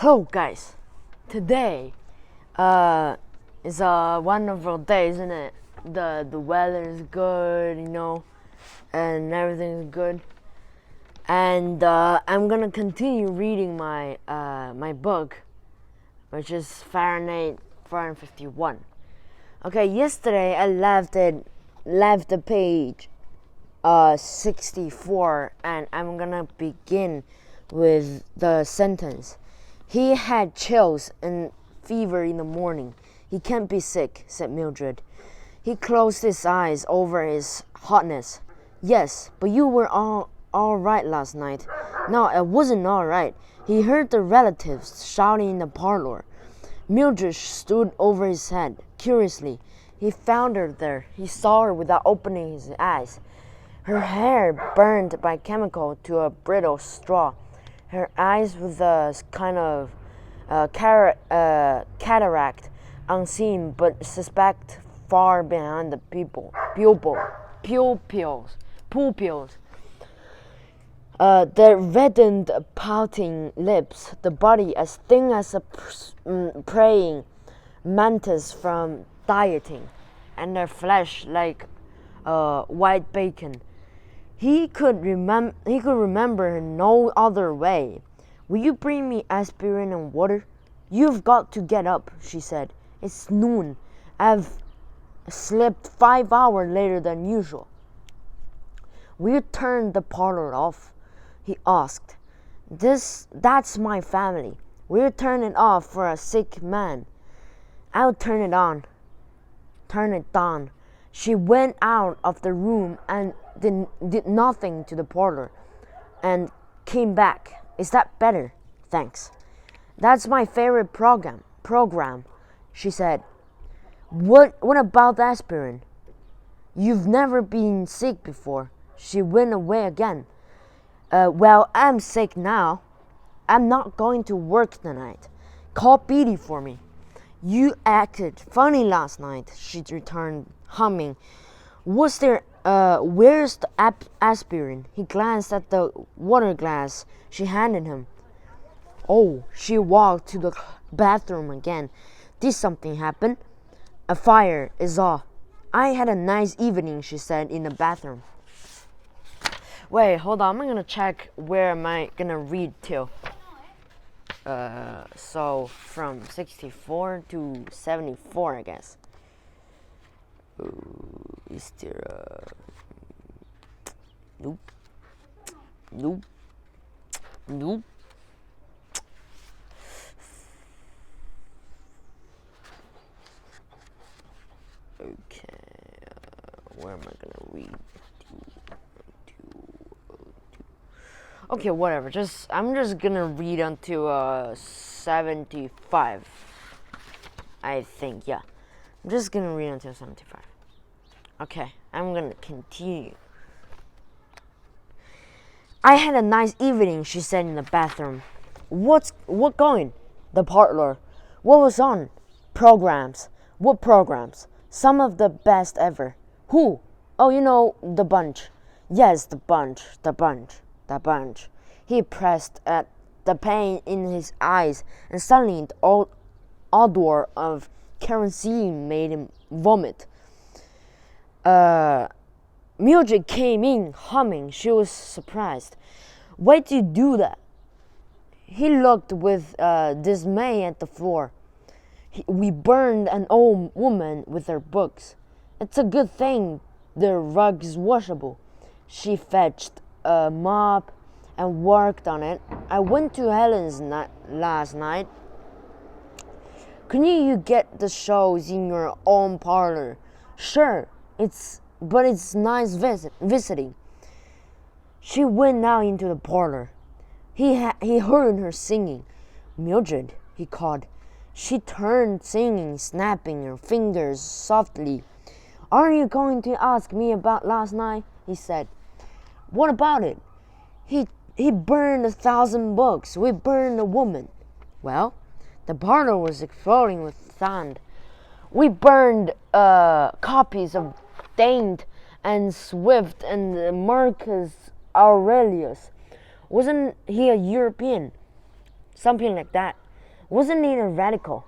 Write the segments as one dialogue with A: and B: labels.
A: Hello guys, today is a wonderful day, isn't it? The weather is good, and everything's good. And I'm gonna continue reading my my book, which is Fahrenheit 451. Okay, yesterday I left the page 64, and I'm gonna begin with the sentence. He had chills and fever in the morning. He can't be sick, said Mildred. He closed his eyes over his hotness. Yes, but you were all right last night. No, I wasn't all right. He heard the relatives shouting in the parlor. Mildred stood over his head, curiously. He found her there. He saw her without opening his eyes. Her hair burned by chemical to a brittle straw. Her eyes with a kind of cataract, unseen but suspect far behind the pupils. The reddened, pouting lips, the body as thin as a praying mantis from dieting, and their flesh like white bacon. He could remember her no other way. Will you bring me aspirin and water? You've got to get up, she said. It's noon. I've slept 5 hours later than usual. Will you turn the parlor off? He asked. That's my family. Will you turn it off for a sick man? I'll turn it on. Turn it down. She went out of the room and did nothing to the parlor and came back. Is that better? Thanks. That's my favorite program, she said. What about the aspirin? You've never been sick before. She went away again. Well, I'm sick now. I'm not going to work tonight. Call Petey for me. You acted funny last night, she returned, humming. Where's the aspirin? He glanced at the water glass she handed him. Oh, she walked to the bathroom again. Did something happen? A fire is all. I had a nice evening, she said in the bathroom. Wait, hold on. I'm gonna check where am I gonna read till. So from 64 to 74, I guess. Is there Nope. Okay, where am I gonna read? Okay, whatever. I'm just gonna read until 75. I think, yeah. I'm just gonna read until 75. Okay, I'm gonna continue. I had a nice evening, she said in the bathroom. What going? The parlor. What was on? Programs. What programs? Some of the best ever. Who? Oh, the bunch. Yes, the bunch. He pressed at the pain in his eyes, and suddenly the odor of kerosene made him vomit. Mildred came in, humming. She was surprised. Why did you do that? He looked with dismay at the floor. We burned an old woman with her books. It's a good thing the rug is washable. She fetched a mop and worked on it. I went to Helen's last night. Couldn't you get the shows in your own parlor? Sure, it's nice visiting. She went out into the parlor. He heard her singing. Mildred, he called. She turned, singing, snapping her fingers softly. Aren't you going to ask me about last night? He said. What about it? He burned 1,000 books. We burned a woman. Well, the parlor was exploding with sound. We burned copies of Dante and Swift and Marcus Aurelius. Wasn't he a European? Something like that. Wasn't he a radical?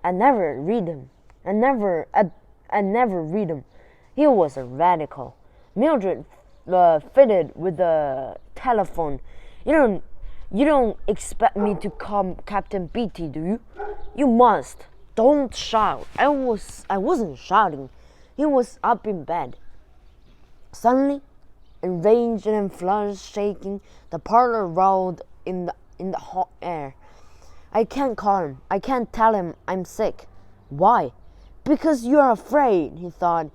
A: I never read him. I never read him. He was a radical. Mildred fitted with the telephone. You don't expect me to call Captain Beatty, do you? You must. Don't shout. I wasn't shouting. He was up in bed. Suddenly, enraged and flushed, shaking, the parlor rolled in the hot air. I can't call him. I can't tell him I'm sick. Why? Because you're afraid, he thought.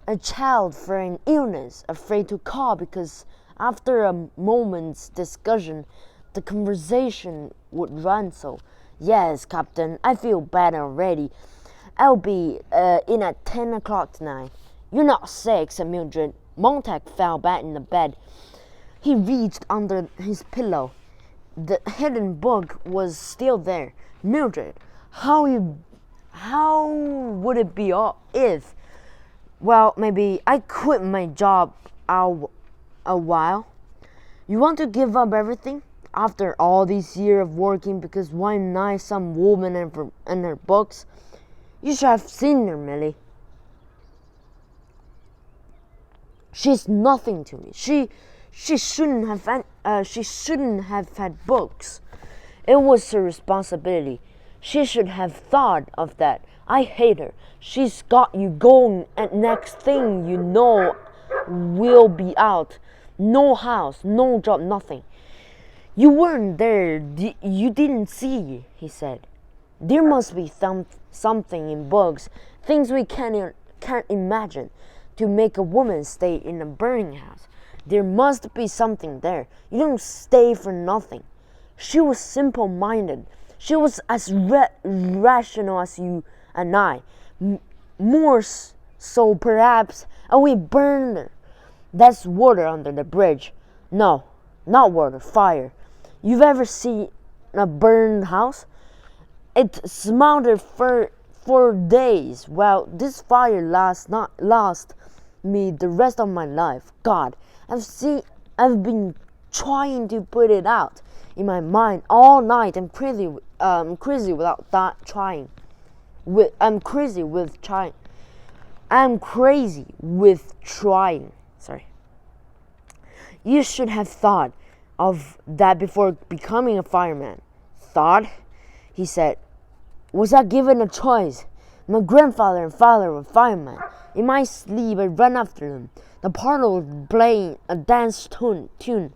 A: A child fearing illness, afraid to call because after a moment's discussion, the conversation would run so. Yes, Captain, I feel better already. I'll be in at 10 o'clock tonight. You're not sick, said Mildred. Montague fell back in the bed. He reached under his pillow. The hidden book was still there. Mildred, how would it be if? Well, maybe I quit my job a while. You want to give up everything? After all these years of working because one night some woman and her books? You should have seen her, Millie. She's nothing to me. She shouldn't have had books. It was her responsibility. She should have thought of that. I hate her. She's got you going, and next thing you know, we'll be out. No house, no job, nothing. You weren't there. You didn't see, he said. There must be something in books, things we can't imagine, to make a woman stay in a burning house. There must be something there. You don't stay for nothing. She was simple-minded. She was as rational as you and I. More so, perhaps, and we burned her. That's water under the bridge. No, not water, fire. You've ever seen a burned house? It smoldered for days. Well, this fire last me the rest of my life. God, I've been trying to put it out in my mind all night. I'm crazy without that trying. I'm crazy with trying. Sorry. You should have thought of that before becoming a fireman. Thought? He said. Was I given a choice? My grandfather and father were firemen. In my sleep, I ran after them. The parlor was playing a dance tune.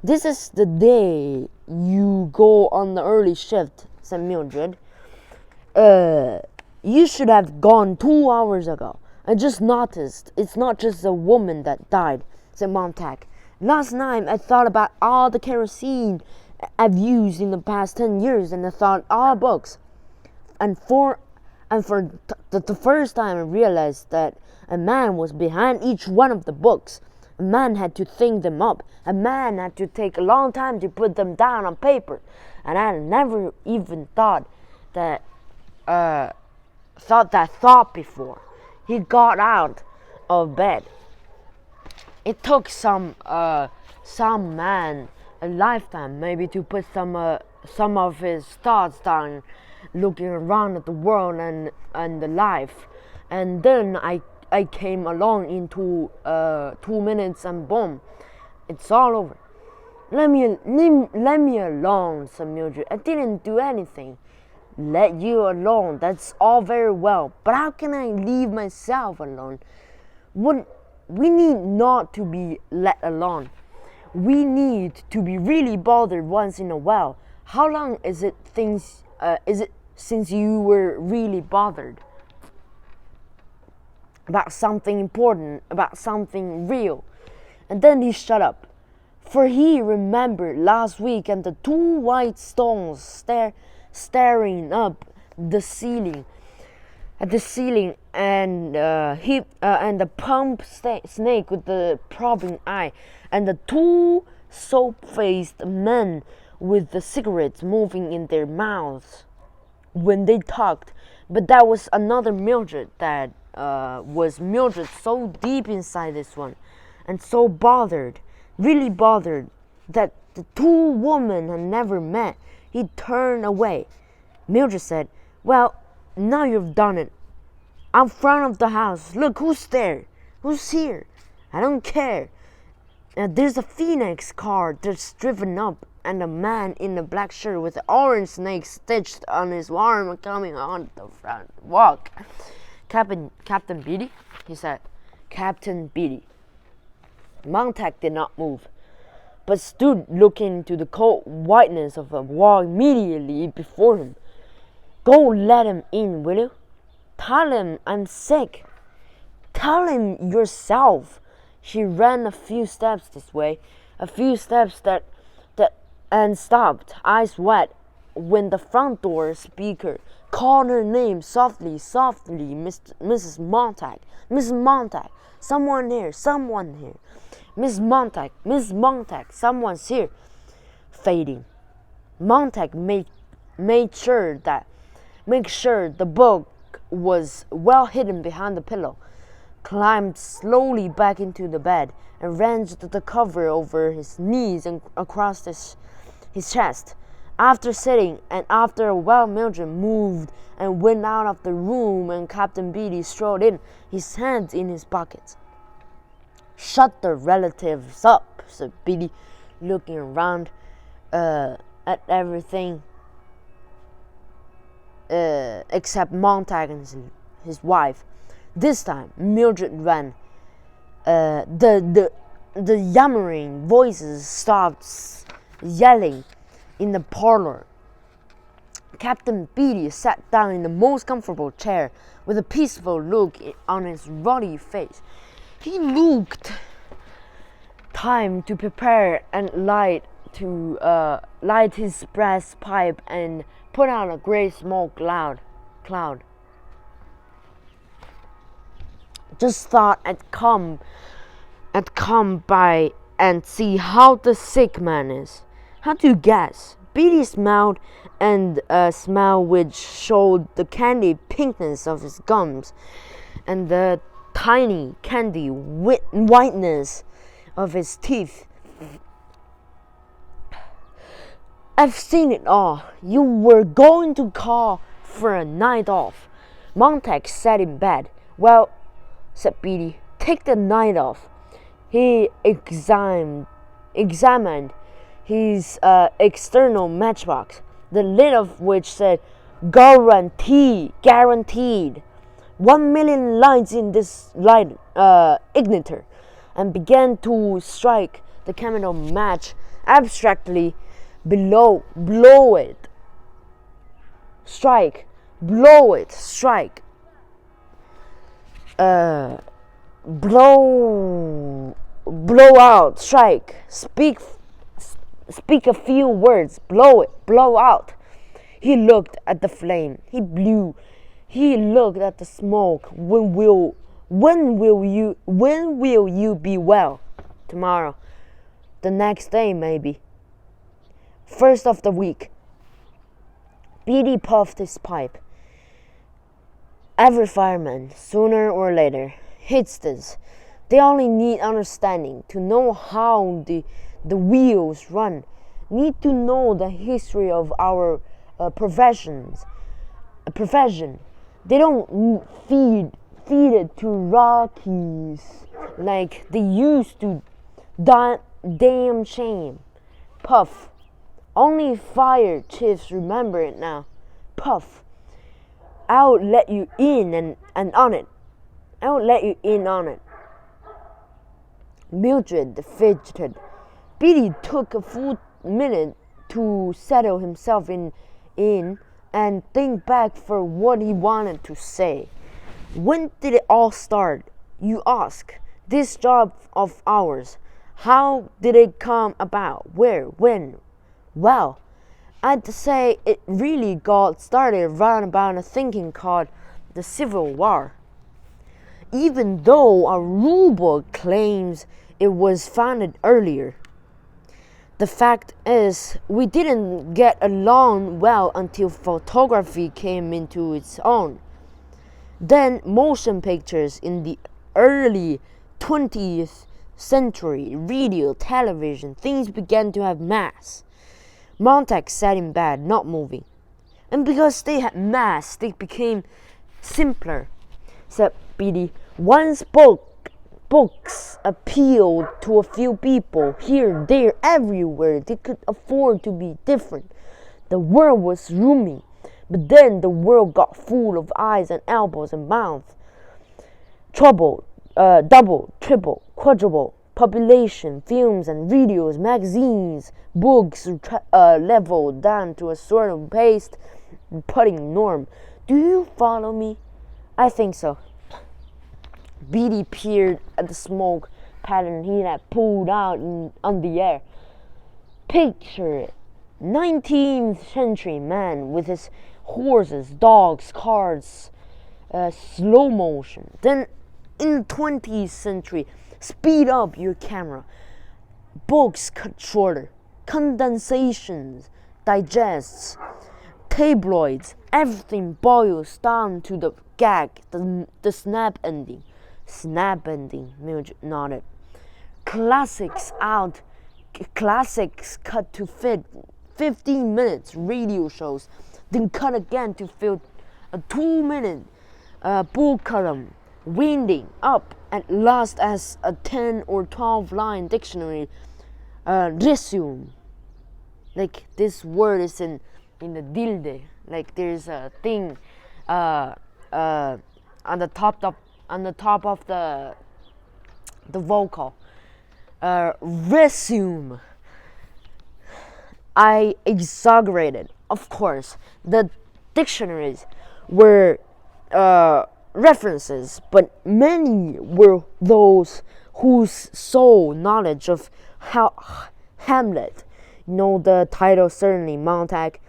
A: This is the day you go on the early shift, said Mildred. You should have gone 2 hours ago. I just noticed it's not just a woman that died, said Montague. Last night I thought about all the kerosene I've used in the past 10 years, and I thought all books. And for the first time I realized that a man was behind each one of the books. A man had to think them up. A man had to take a long time to put them down on paper. And I never even thought that thought before. He got out of bed. It took some man a lifetime maybe to put some of his thoughts down, looking around at the world and the life. And then I came along into 2 minutes and boom, it's all over. Let me alone, said Mildred. I didn't do anything. Let you alone, that's all very well, but how can I leave myself alone? We need not to be let alone. We need to be really bothered once in a while. How long is it since you were really bothered about something important, about something real? And then he shut up, for he remembered last week and the 2 white stones staring up the ceiling, and the pump snake with the probing eye, and the 2 soap-faced men with the cigarettes moving in their mouths when they talked. But that was another Mildred. That was Mildred so deep inside this one, and so bothered, really bothered, that the 2 women had never met. He turned away. Mildred said, "Well, now you've done it. I'm front of the house. Look, who's there? Who's here? I don't care. There's a Phoenix car that's driven up, and a man in a black shirt with an orange snake stitched on his arm coming on the front walk." Captain Beatty, he said. Captain Beatty. Montag did not move, but stood looking into the cold whiteness of a wall immediately before him. "Go let him in, will you? Tell him I'm sick. Tell him yourself." She ran a few steps this way, a few steps and stopped, eyes wet, when the front door speaker called her name softly, "Mrs. Montag, Miss Montag, someone here, someone here. Miss Montag, someone's here." Fading. Montag made sure the book was well hidden behind the pillow, climbed slowly back into the bed, and arranged the cover over his knees and across his chest. After sitting, and after a while, Mildred moved and went out of the room, and Captain Beatty strolled in, his hands in his pockets. "Shut the relatives up," said Beatty, looking around at everything except Montag and his wife. This time, Mildred ran. The yammering voices stopped yelling in the parlor. Captain Beatty sat down in the most comfortable chair with a peaceful look on his ruddy face. He looked time to prepare and light his brass pipe and put out a great smoke cloud. Just thought I'd come by and see how the sick man is. How do you guess? Beatty smiled, and a smile which showed the candy pinkness of his gums and the tiny candy whiteness of his teeth. "I've seen it all. You were going to call for a night off." Montag sat in bed. "Well," said Beatty, "take the night off." He examined his external matchbox, the lid of which said guaranteed. 1,000,000 lights in this light igniter, and began to strike the chemical match abstractly. Blow it. Strike. Blow it. Strike. Blow out. Strike. Speak a few words. Blow it. Blow out. He looked at the flame. He blew. He looked at the smoke. When will you be well? Tomorrow. The next day, maybe. First of the week. Beatty puffed his pipe. Every fireman, sooner or later, hits this. They only need understanding to know how the wheels run. Need to know the history of our profession. They don't feed it to Rockies like they used to. Damn shame. Puff. Only fire chiefs remember it now. Puff. I'll let you in and on it. I'll let you in on it. Mildred fidgeted. Beatty took a full minute to settle himself in and think back for what he wanted to say. When did it all start? You ask. This job of ours. How did it come about? Where? When? Well, I'd say it really got started around about a thing called the Civil War. Even though our rulebook claims it was founded earlier. The fact is, we didn't get along well until photography came into its own. Then motion pictures in the early 20th century, radio, television, things began to have mass. Montag sat in bed, not moving. And because they had mass, they became simpler, said Beatty. Once books appealed to a few people here, there, everywhere. They could afford to be different. The world was roomy, but then the world got full of eyes and elbows and mouths. Double, triple, quadruple population, films and videos, magazines, books leveled down to a sort of paste pudding norm. Do you follow me? I think so. Beatty peered at the smoke pattern he had pulled out on the air. Picture it. 19th century man with his horses, dogs, cars, slow motion. Then in the 20th century, speed up your camera. Books cut shorter. Condensations, digests, tabloids. Everything boils down to the gag, the snap ending. Snap ending, Mildred nodded. Classics cut to fit 15 minutes radio shows, then cut again to fill a 2-minute bull column, winding up at last as a 10 or 12 line dictionary resume. Like this word is in the tilde, like there's a thing on the top of the vocal. Resume. I exaggerated. Of course, the dictionaries were references, but many were those whose sole knowledge of Hamlet, the title certainly, Montag.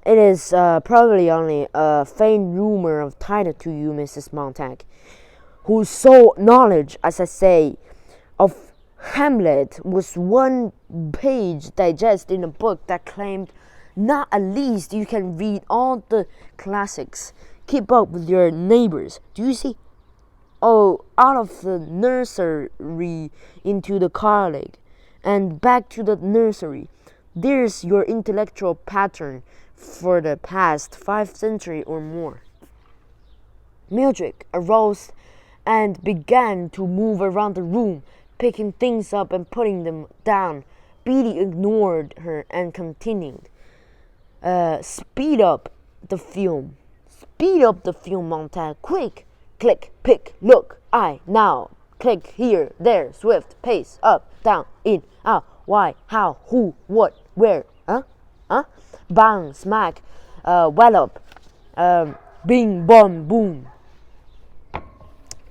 A: It is probably only a faint rumor of title to you, Mrs. Montag, whose sole knowledge, as I say, of Hamlet was one page digest in a book that claimed not at least you can read all the classics, keep up with your neighbors. Do you see? Oh, out of the nursery into the college and back to the nursery. There's your intellectual pattern for the past 5 centuries or more. Mildred arose and began to move around the room, picking things up and putting them down. Beatty ignored her and continued. Speed up the film. Speed up the film, Montag. Quick. Click, pick, look, I, now. Click here, there, swift, pace, up, down, in, out, why, how, who, what, where, bang, smack, wallop, bing, bom, boom.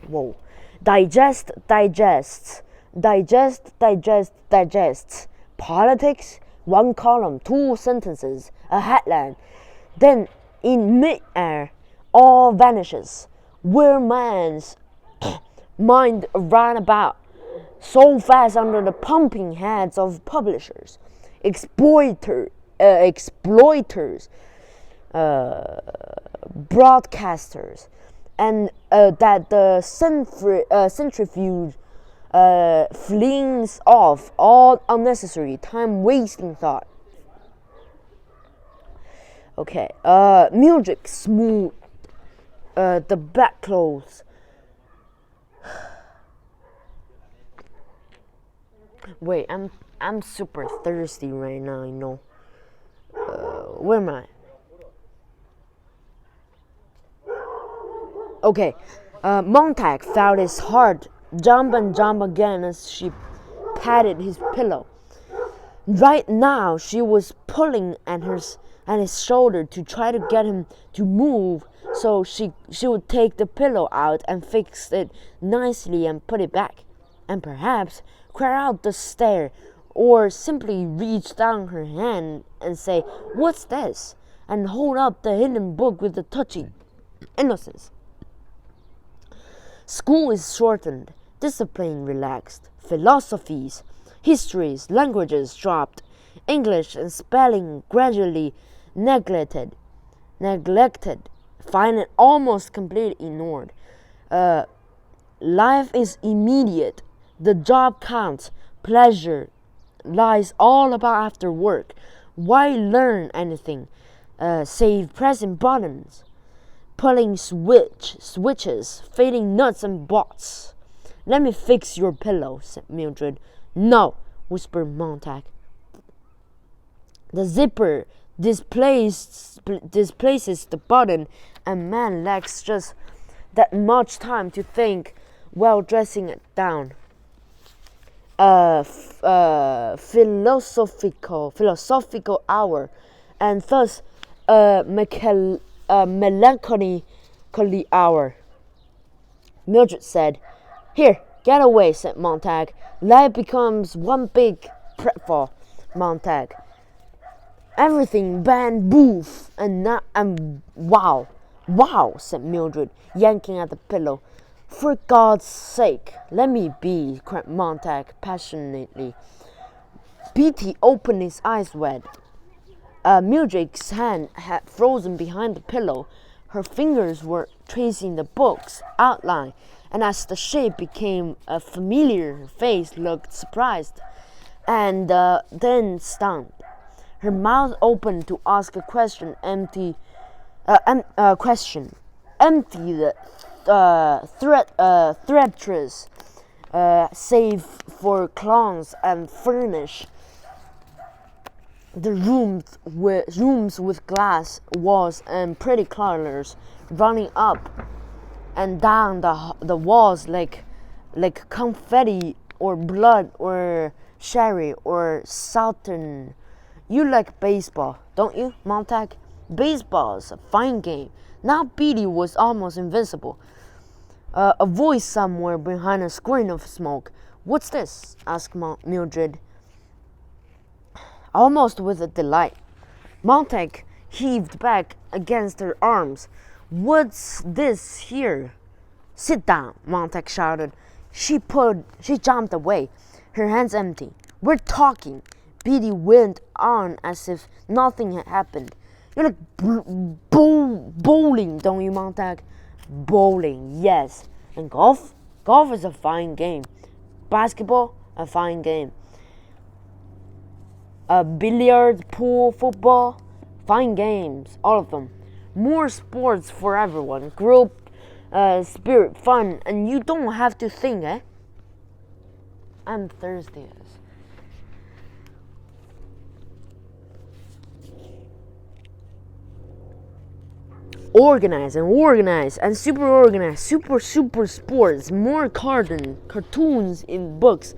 A: Whoa. Digests. Politics, 1 column, 2 sentences, a headline. Then in mid-air, all vanishes. Where man's mind ran about so fast under the pumping heads of publishers, exploiters, broadcasters, and that the centrifuge flings off all unnecessary time-wasting thought. Okay, Mildred smoothed the bedclothes. Wait, I'm super thirsty right now, where am I? Okay, Montag felt his heart jump and jump again as she patted his pillow. Right now, she was pulling at his shoulder to try to get him to move, so she would take the pillow out and fix it nicely and put it back, and perhaps cry out the stare, or simply reach down her hand and say, "What's this?" and hold up the hidden book with a touching innocence. School is shortened, discipline relaxed, philosophies, histories, languages dropped, English and spelling gradually neglected, finally almost completely ignored. Life is immediate. The job counts. Pleasure lies all about after work. Why learn anything? save pressing buttons, pulling switches, fading nuts and bolts. Let me fix your pillow, said Mildred. No, whispered Montag. The zipper displaces the button, and man lacks just that much time to think while dressing it down. Philosophical hour, and thus melancholy hour. Mildred said, Here, get away, said Montag. Life becomes one big pratfall, Montag. Everything bang, boof, and wow, said Mildred, yanking at the pillow. For God's sake, let me be, cried Montag passionately. Beatty opened his eyes wide. Mildred's hand had frozen behind the pillow. Her fingers were tracing the book's outline, and as the shape became familiar, her face looked surprised and then stunned. Her mouth opened to ask a question, empty the threadress, save for clowns, and furnish the rooms with glass walls and pretty colors running up and down the walls like confetti or blood or sherry or Southern. You like baseball, don't you, Montag? Baseball's a fine game. Now Beatty was almost invincible. A voice somewhere behind a screen of smoke. What's this? Asked Mildred, almost with a delight. Montag heaved back against her arms. What's this here? Sit down, Montag shouted. She jumped away, her hands empty. We're talking. Beatty went on as if nothing had happened. You like bowling, don't you, Montag? Bowling, yes. And golf? Golf is a fine game. Basketball, a fine game. Billiards, pool, football, fine games, all of them. More sports for everyone. Group, spirit, fun, and you don't have to think, eh? I'm thirsty. Organize and super organized, super sports, more cartoons in books,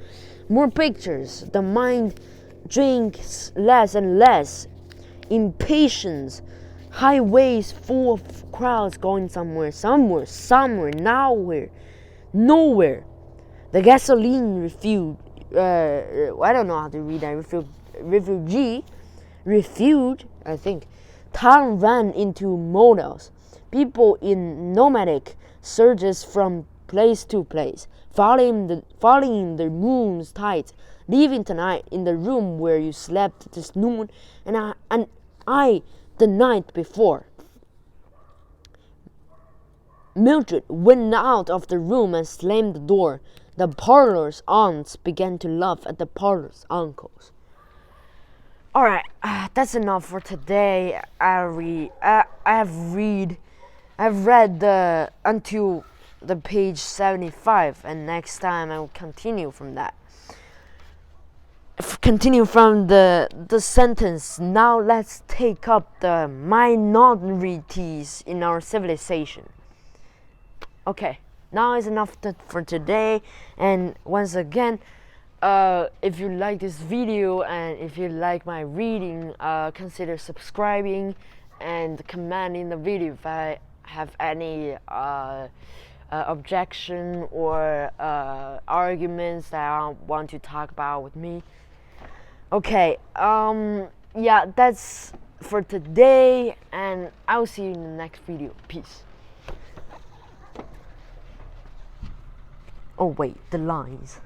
A: more pictures. The mind drinks less and less. Impatience, highways full of crowds going somewhere, nowhere. The gasoline refuge, I don't know how to read that, refuge, I think. Town ran into motels. People in nomadic surges from place to place, following the moon's tides, leaving tonight in the room where you slept this noon, and I the night before. Mildred went out of the room and slammed the door. The parlor's aunts began to laugh at the parlor's uncles. Alright, that's enough for today. I've read until the page 75, and next time I will continue from that. Continue from the sentence. Now let's take up the minorities in our civilization. Okay, now is enough for today, and once again, if you like this video and if you like my reading, consider subscribing and commenting the video if I have any objection or arguments that I want to talk about with me. Okay, yeah, that's for today, and I'll see you in the next video. Peace. Oh wait, the lines.